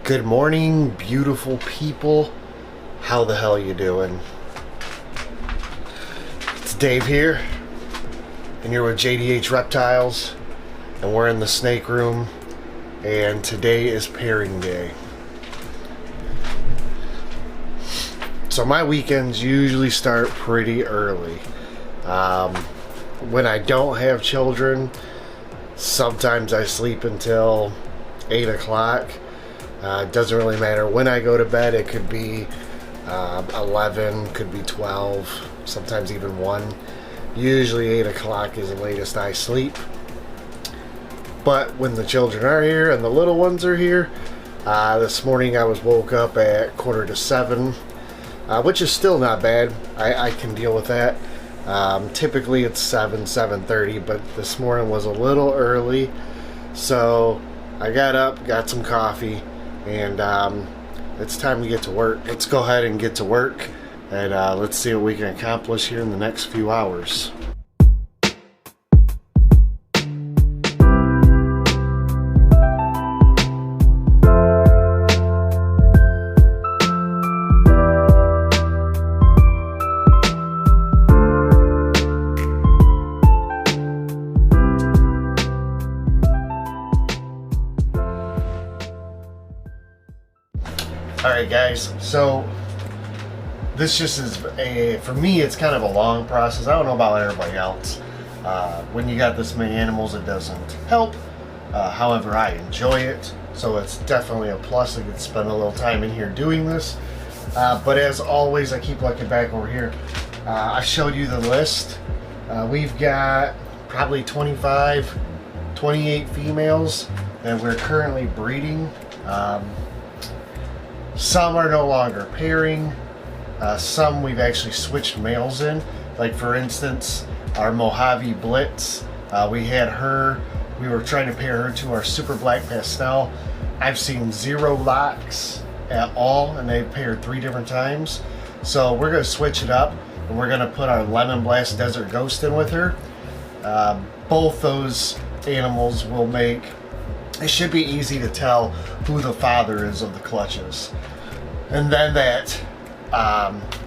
Good morning, beautiful people. How the hell you doing? It's Dave here, and you're with JDH Reptiles, and we're in the snake room, and today is pairing day. So my weekends usually start pretty early. When I don't have children, sometimes I sleep until 8 o'clock. It doesn't really matter when I go to bed. It could be 11, could be 12, sometimes even 1. Usually 8 o'clock is the latest I sleep. But when the children are here and the little ones are here, this morning I was woke up at 6:45, which is still not bad. I can deal with that. Typically it's 7:30, but this morning was a little early. So I got up, got some coffee, and it's time to get to work. Let's go ahead and get to work, and let's see what we can accomplish here in the next few hours. Alright guys, so this just is for me it's kind of a long process. I don't know about everybody else. When you got this many animals, it doesn't help. However, I enjoy it, so it's definitely a plus. I get to spend a little time in here doing this. But as always, I keep looking back over here. I showed you the list. We've got probably 28 females that we're currently breeding. Some are no longer pairing. Some we've actually switched males in. Like for instance, our Mojave Blitz. We had her. We were trying to pair her to our Super Black Pastel. I've seen 0 locks at all, and they've paired 3 different times. So we're going to switch it up, and we're going to put our Lemon Blast Desert Ghost in with her. Both those animals will make. It should be easy to tell who the father is of the clutches. And then that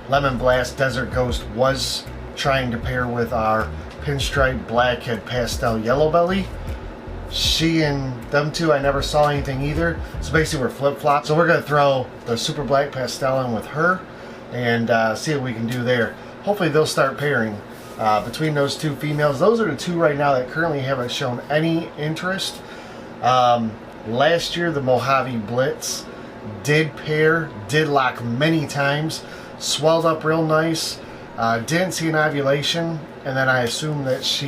Lemon Blast Desert Ghost was trying to pair with our Pinstripe Blackhead Pastel Yellow Belly. She and them two, I never saw anything either. So basically we're flip-flop. So we're going to throw the Super Black Pastel in with her and see what we can do there. Hopefully they'll start pairing between those 2 females. Those are the 2 right now that currently haven't shown any interest. Last year the Mojave Blitz did pair, did lock many times, swelled up real nice, didn't see an ovulation, and then I assumed that she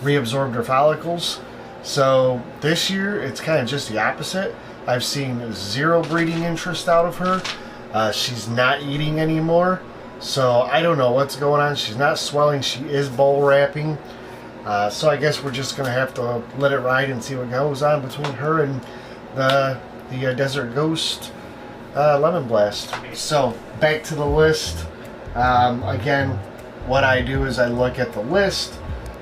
reabsorbed her follicles. So this year it's kind of just the opposite. I've seen 0 breeding interest out of her. She's not eating anymore, so I don't know what's going on. She's not swelling, she is bowl wrapping. So I guess we're just going to have to let it ride and see what goes on between her and the Desert Ghost Lemon Blast. So back to the list. Again, what I do is I look at the list,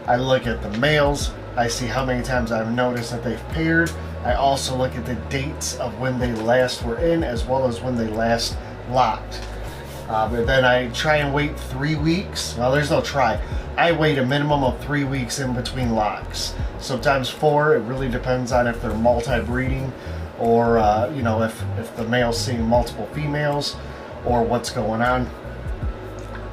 I look at the males, I see how many times I've noticed that they've paired. I also look at the dates of when they last were in as well as when they last locked. And then I try and wait 3 weeks. Well, there's no try. I wait a minimum of 3 weeks in between locks. Sometimes 4. It really depends on if they're multi-breeding or you know, if the male's seeing multiple females or what's going on.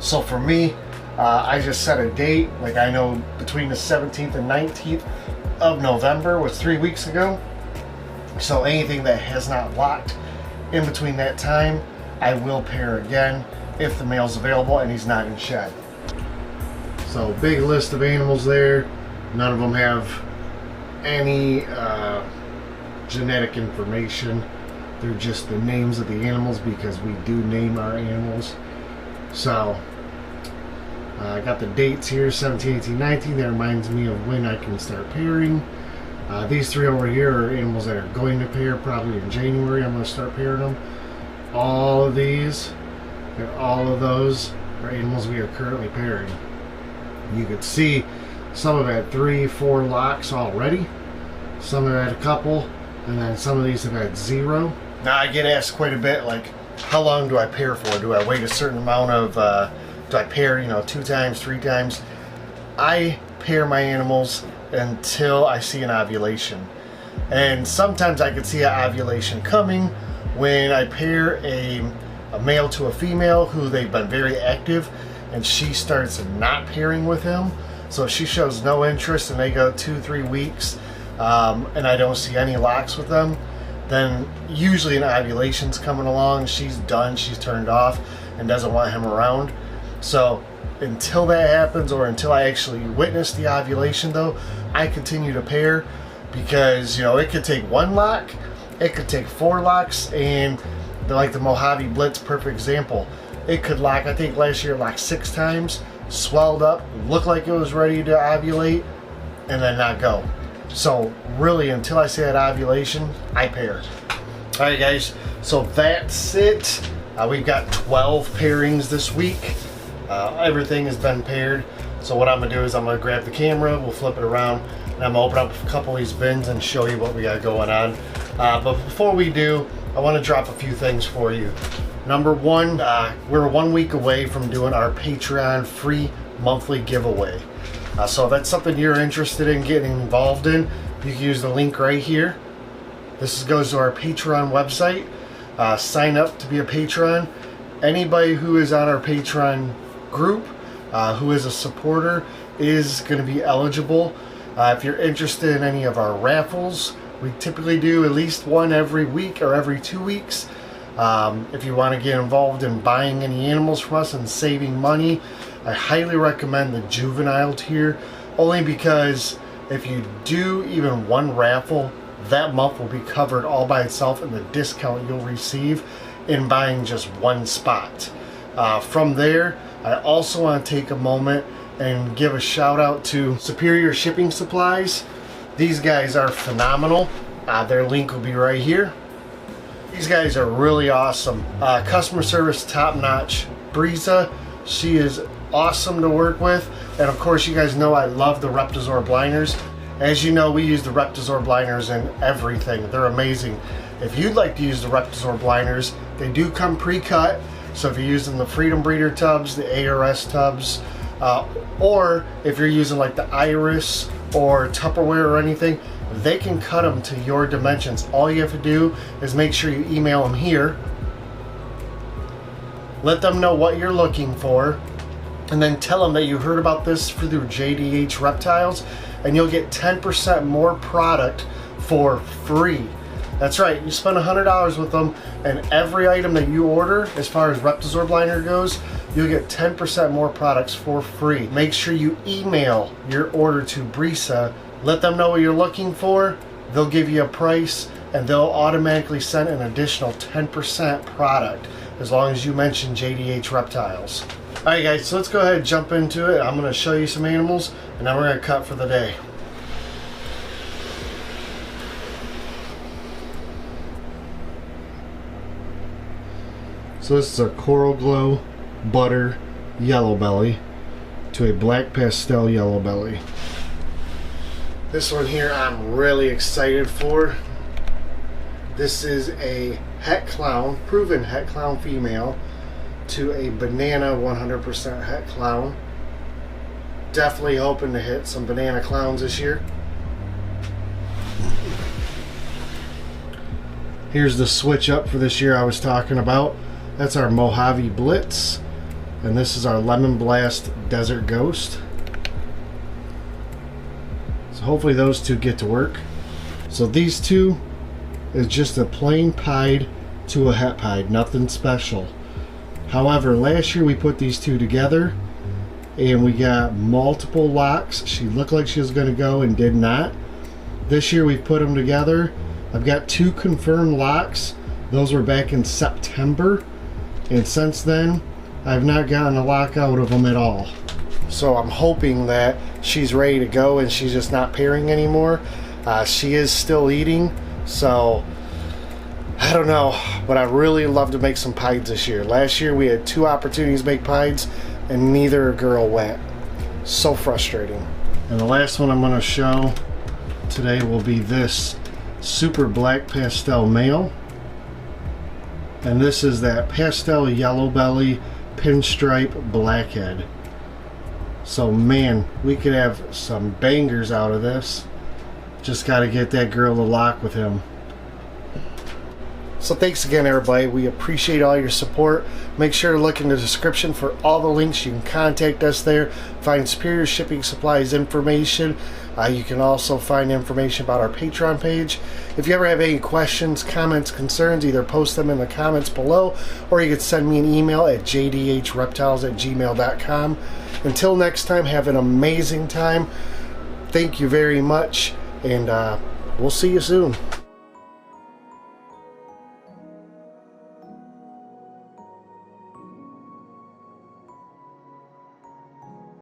So for me, I just set a date. Like I know between the 17th and 19th of November was 3 weeks ago. So anything that has not locked in between that time, I will pair again if the male's available and he's not in shed. So big list of animals there. None of them have any genetic information. They're just the names of the animals because we do name our animals. So I got the dates here, 17, 18, 19. That reminds me of when I can start pairing. These 3 over here are animals that are going to pair probably in January. I'm going to start pairing them. All of these and all of those are animals we are currently pairing. You could see some have had 3, 4 locks already. Some have had a couple, and then some of these have had 0. Now I get asked quite a bit, like, how long do I pair for? Do I wait a certain amount of, do I pair, 2 times, 3 times? I pair my animals until I see an ovulation. And sometimes I can see an ovulation coming when I pair a male to a female who they've been very active, and she starts not pairing with him. So if she shows no interest and they go 2-3 weeks and I don't see any locks with them, then usually an ovulation's coming along. She's done, she's turned off and doesn't want him around. So until that happens, or until I actually witness the ovulation though, I continue to pair, because it could take 1 lock, it could take 4 locks, and like the Mojave Blitz, perfect example. It could lock, I think last year it locked 6 times, swelled up, looked like it was ready to ovulate, and then not go. So really, until I see that ovulation, I pair. Alright guys, so that's it. We've got 12 pairings this week. Everything has been paired. So what I'm going to do is I'm going to grab the camera, we'll flip it around, and I'm going to open up a couple of these bins and show you what we got going on. But before we do, I want to drop a few things for you. Number one, we're 1 week away from doing our Patreon free monthly giveaway. So if that's something you're interested in getting involved in, you can use the link right here. This goes to our Patreon website. Sign up to be a patron. Anybody who is on our Patreon group, who is a supporter, is going to be eligible. If you're interested in any of our raffles, we typically do at least one every week or every 2 weeks. If you want to get involved in buying any animals from us and saving money, I highly recommend the juvenile tier, only because if you do even one raffle, that month will be covered all by itself in the discount you'll receive in buying just one spot. From there, I also want to take a moment and give a shout out to Superior Shipping Supplies. These guys are phenomenal. Their link will be right here. These guys are really awesome. Customer service top notch. Breeza, she is awesome to work with. And of course, you guys know I love the Reptizor blinders. As you know, we use the Reptizor blinders in everything. They're amazing. If you'd like to use the Reptizor blinders, they do come pre-cut. So if you're using the Freedom Breeder tubs, the ARS tubs, or if you're using like the Iris or Tupperware or anything, they can cut them to your dimensions. All you have to do is make sure you email them here, let them know what you're looking for, and then tell them that you heard about this through JDH Reptiles, and you'll get 10% more product for free. That's right, you spend $100 with them, and every item that you order, as far as Reptizor blinder goes, you'll get 10% more products for free. Make sure you email your order to Breeza, let them know what you're looking for, they'll give you a price, and they'll automatically send an additional 10% product, as long as you mention JDH Reptiles. Alright guys, so let's go ahead and jump into it. I'm going to show you some animals, and then we're going to cut for the day. So this is a Coral Glow Butter Yellow Belly to a Black Pastel Yellow Belly. This one here I'm really excited for. This is a Het Clown, proven Het Clown female, to a Banana 100% Het Clown. Definitely hoping to hit some Banana Clowns this year. Here's the switch up for this year I was talking about. That's our Mojave Blitz, and this is our Lemon Blast Desert Ghost. So hopefully those two get to work. So these two is just a plain pied to a het pied, nothing special. However, last year we put these two together and we got multiple locks. She looked like she was going to go and did not. This year we've put them together. I've got 2 confirmed locks. Those were back in September. And since then, I've not gotten a lock out of them at all. So I'm hoping that she's ready to go and she's just not pairing anymore. She is still eating, so I don't know. But I really love to make some pieds this year. Last year we had 2 opportunities to make pieds and neither girl went. So frustrating. And the last one I'm going to show today will be this Super Black Pastel Male. And this is that pastel yellow belly pinstripe blackhead. So man, we could have some bangers out of this. Just got to get that girl to lock with him. So thanks again, everybody. We appreciate all your support. Make sure to look in the description for all the links. You can contact us there. Find Superior Shipping Supplies information. You can also find information about our Patreon page. If you ever have any questions, comments, concerns, either post them in the comments below, or you can send me an email at jdhreptiles@gmail.com. Until next time, have an amazing time. Thank you very much, and we'll see you soon.